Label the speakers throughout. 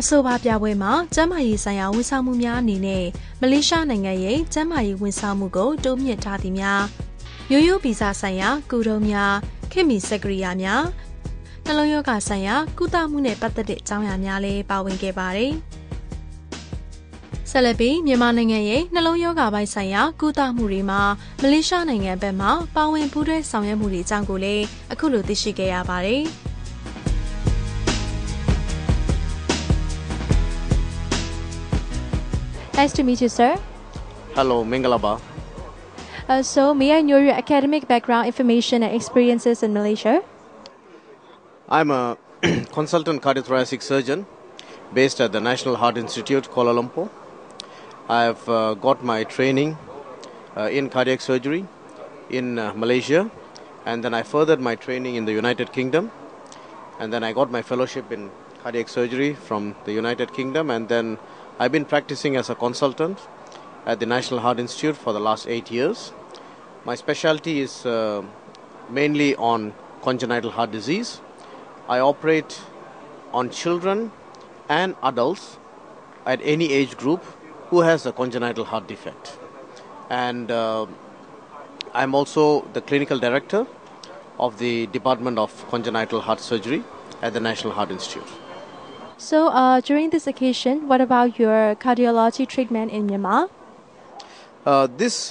Speaker 1: အဆိုပါပြပွဲမှာကျန်းမာရေးဆိုင်ရာဝန်ဆောင်မှုများအနေနဲ့မလေးရှားနိုင်ငံရဲ့ကျန်းမာရေးဝန်ဆောင်မှုကိုတိုးမြှင့်ထားသည်များရိုးရိုးဗီဇဆိုင်ရာကုထုံးများခေတ်မီစက်ကရိယာများနှလုံးရောဂါဆိုင်ရာကုသမှုနဲ့ပတ်သက်တဲ့အကြောင်းအရာများလည်းပါဝင်ခဲ့ပါတယ်ဆက်လက်ပြီးမြန်မာနိုင်ငံရဲ့နှလုံးရောဂါပိုင်းဆိုင်ရာကုသမှုတွေမှာမလေးရှားနိုင်ငံဘက်မှပါဝင်ပူးတွဲဆောင်ရွက်မှုတွေအကြောင်းကိုလည်းအခုလိုသိရှိခဲ့ရပါတယ်Nice to meet you, sir.
Speaker 2: Hello, Mingalaba.
Speaker 1: So, may I know your academic background, information, and experiences in Malaysia?
Speaker 2: I'm a consultant cardiothoracic surgeon based at the National Heart Institute, Kuala Lumpur. I've got my training in cardiac surgery in Malaysia, and then I furthered my training in the United Kingdom, and then I got my fellowship in cardiac surgery from the United Kingdom, and then I've been practicing as a consultant at the National Heart Institute for the last 8 years. My specialty is mainly on congenital heart disease. I operate on children and adults at any age group who has a congenital heart defect. And I'm also the clinical director of the Department of Congenital Heart Surgery at the National Heart Institute.
Speaker 1: So, during this occasion, what about your cardiology treatment in Myanmar?
Speaker 2: This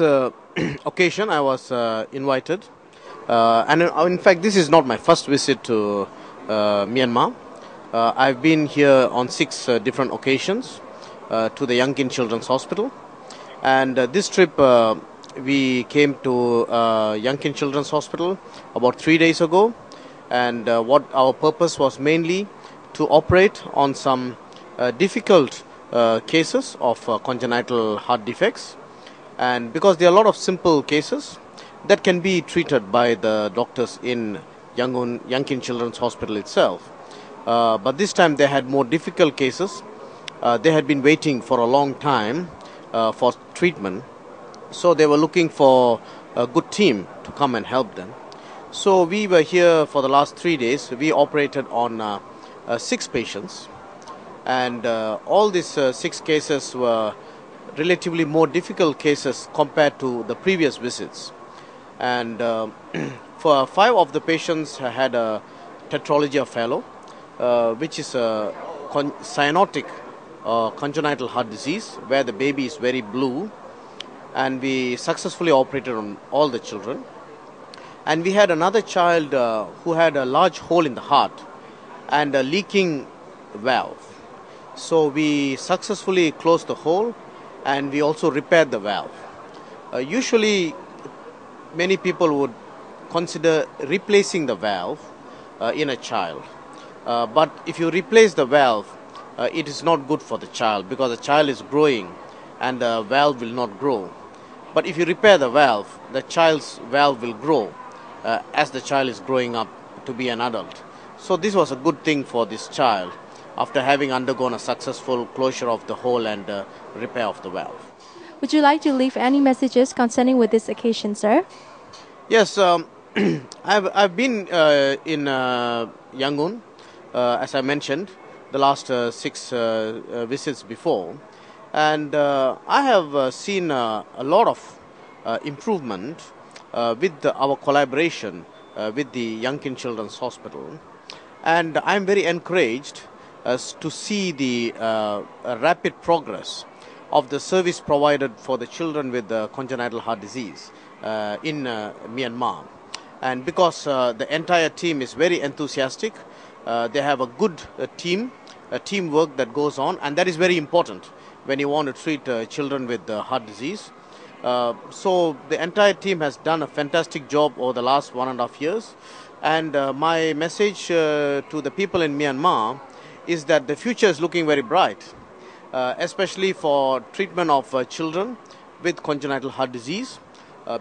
Speaker 2: occasion, I was invited, and in fact, this is not my first visit to Myanmar. I've been here on 6 different occasions to the Young Kin Children's Hospital, and this trip we came to Young Kin Children's Hospital about 3 days ago, and what our purpose was mainly to operate on some difficult cases of congenital heart defects, and because there are a lot of simple cases that can be treated by the doctors in Young Kin Children's Hospital itself, but this time they had more difficult cases. They had been waiting for a long time for treatment, so they were looking for a good team to come and help them. So we were here for the last 3 days. We operated on 6 patients, and all these 6 cases were relatively more difficult cases compared to the previous visits. And for 5 of the patients had a tetralogy of Fallot, which is a cyanotic congenital heart disease where the baby is very blue, and we successfully operated on all the children. And we had another child who had a large hole in the heart and a leaking valve. So we successfully closed the hole, and we also repaired the valve. Usually many people would consider replacing the valve in a child, but if you replace the valve, it is not good for the child because the child is growing and the valve will not grow. But if you repair the valve, the child's valve will grow as the child is growing up to be an adult. So this was a good thing for this child after having undergone a successful closure of the hole and repair of the valve.
Speaker 1: Would you like to leave any messages concerning with this occasion, sir?
Speaker 2: Yes, I've been in Yangon, as I mentioned, the last 6 visits before, and I have seen a lot of improvement with our collaboration with the Young Kin Children's Hospital. And I'm very encouraged to see the rapid progress of the service provided for the children with congenital heart disease in Myanmar. And because the entire team is very enthusiastic, they have a good teamwork that goes on, and that is very important when you want to treat children with heart disease. So the entire team has done a fantastic job over the last 1.5 years. And my message to the people in Myanmar is that the future is looking very bright, especially for treatment of children with congenital heart disease,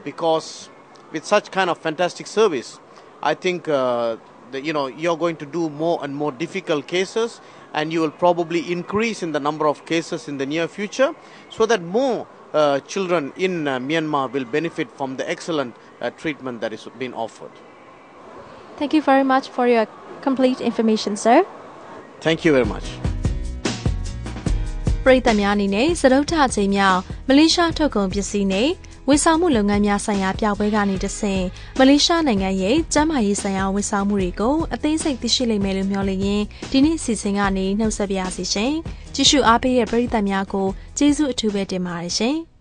Speaker 2: because with such kind of fantastic service, I think you're going to do more and more difficult cases, and you will probably increase in the number of cases in the near future, so that more children in Myanmar will benefit from the excellent treatment that is being offered.
Speaker 1: Thank you very much for your complete information, sir.
Speaker 2: Thank you very much.
Speaker 1: ရိသတ်များအနေနဲ့စတုတ္ထအကြိမ်မြောက်မလေးရှားထုတ်ကုန်ပစ္စည်းနဲ့ဝန်ဆောင်မှုလုပ်ငန်းများဆိုင်ရာပြပွဲကနေတဆင့်မလေးရှားနိုင်ငံရဲ့ကျန်းမာရေးဆိုင်ရာဝန်ဆောင်မှုတွေကိုအသေးစိတ်သိရှိလိမ့်မယ်လို့မျှော်လင့်ရင်းဒီနေ့စီစဉ်ကနေနှုတ်ဆက်ပါရစေရှင်။ကြည့်ရှုအားပေးတဲ့ပရိသတ်များကိုကျေးဇူးအထူးပဲတင်ပါတယ်ရှင်။